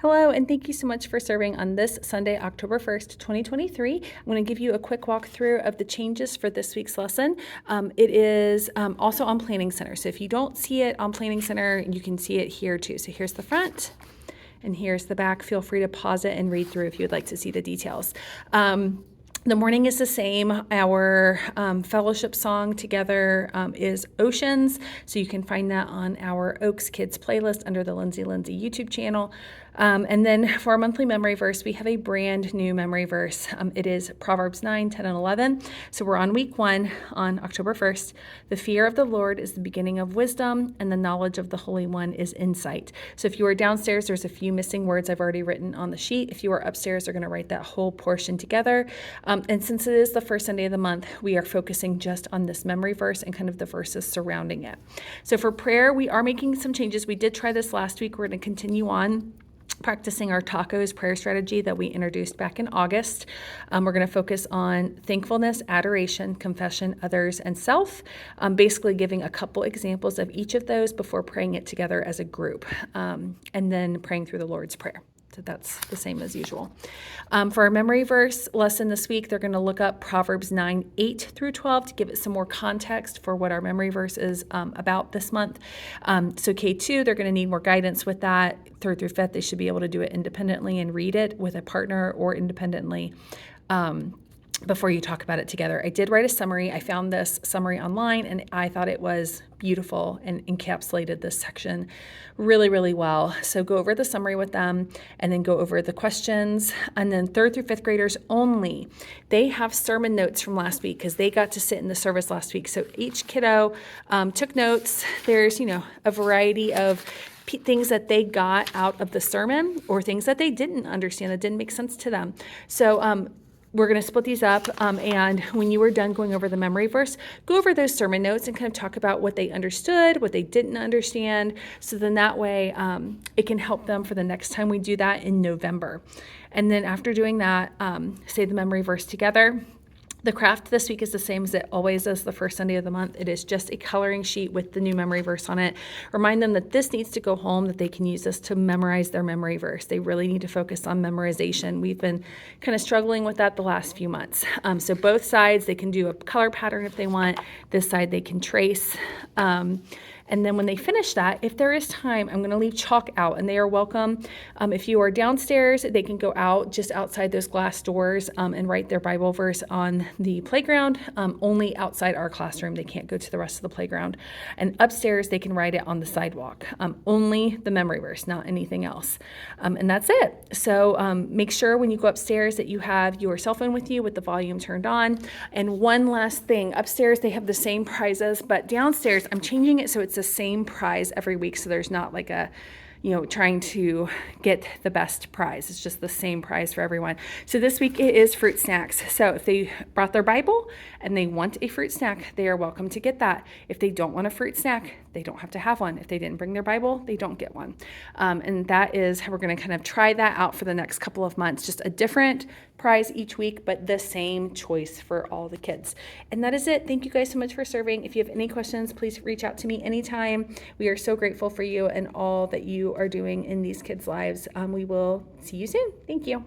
Hello, and thank you so much for serving on this Sunday, October 1st, 2023. I'm going to give you a quick walkthrough of the changes for this week's lesson. It is also on Planning Center. So if you don't see it on Planning Center, you can see it here too. So here's the front and here's the back. Feel free to pause it and read through if you would like to see the details. The morning is the same. Our fellowship song together is Oceans, so you can find that on our Oaks Kids playlist under the Lindsay YouTube channel. And then for our monthly memory verse, we have a brand new memory verse. It is Proverbs 9, 10, and 11. So we're on week 1 on October 1st. The fear of the Lord is the beginning of wisdom, and the knowledge of the Holy One is insight. So if you are downstairs, there's a few missing words I've already written on the sheet. If you are upstairs, they're going to write that whole portion together. And since it is the first Sunday of the month, we are focusing just on this memory verse and kind of the verses surrounding it. So for prayer, we are making some changes. We did try this last week. We're going to continue on practicing our tacos prayer strategy that we introduced back in August. We're going to focus on thankfulness, adoration, confession, others, and self, basically giving a couple examples of each of those before praying it together as a group, and then praying through the Lord's Prayer. So that's the same as usual. For our memory verse lesson this week, they're going to look up Proverbs 9, 8 through 12 to give it some more context for what our memory verse is about this month. So K-2, they're going to need more guidance with that. 3rd through 5th, they should be able to do it independently and read it with a partner or independently before you talk about it together. I did write a summary. I found this summary online and I thought it was beautiful and encapsulated this section really, really well. So go over the summary with them and then go over the questions. And then 3rd through 5th graders only, they have sermon notes from last week because they got to sit in the service last week. So each kiddo took notes. There's, a variety of things that they got out of the sermon or things that they didn't understand that didn't make sense to them. So we're going to split these up, and when you are done going over the memory verse, go over those sermon notes and kind of talk about what they understood, what they didn't understand, so then that way it can help them for the next time we do that in November. And then after doing that, say the memory verse together. The craft this week is the same as it always is the first Sunday of the month. It is just a coloring sheet with the new memory verse on it. Remind them that this needs to go home, that they can use this to memorize their memory verse. They really need to focus on memorization. We've been kind of struggling with that the last few months. So both sides, they can do a color pattern if they want. This side, they can trace. And then when they finish that, if there is time, I'm going to leave chalk out, and they are welcome. If you are downstairs, they can go out just outside those glass doors and write their Bible verse on the playground, only outside our classroom. They can't go to the rest of the playground. And upstairs, they can write it on the sidewalk, only the memory verse, not anything else. And that's it. So make sure when you go upstairs that you have your cell phone with you with the volume turned on. And one last thing, upstairs, they have the same prizes, but downstairs, I'm changing it so it's the same prize every week, so there's not like a trying to get the best prize. It's just the same prize for everyone. So this week it is fruit snacks. So if they brought their Bible and they want a fruit snack, they are welcome to get that. If they don't want a fruit snack, they don't have to have one. If they didn't bring their Bible, they don't get one. And that is how we're going to kind of try that out for the next couple of months. Just a different prize each week, but the same choice for all the kids. And that is it. Thank you guys so much for serving. If you have any questions, please reach out to me anytime. We are so grateful for you and all that you are doing in these kids' lives. We will see you soon. Thank you.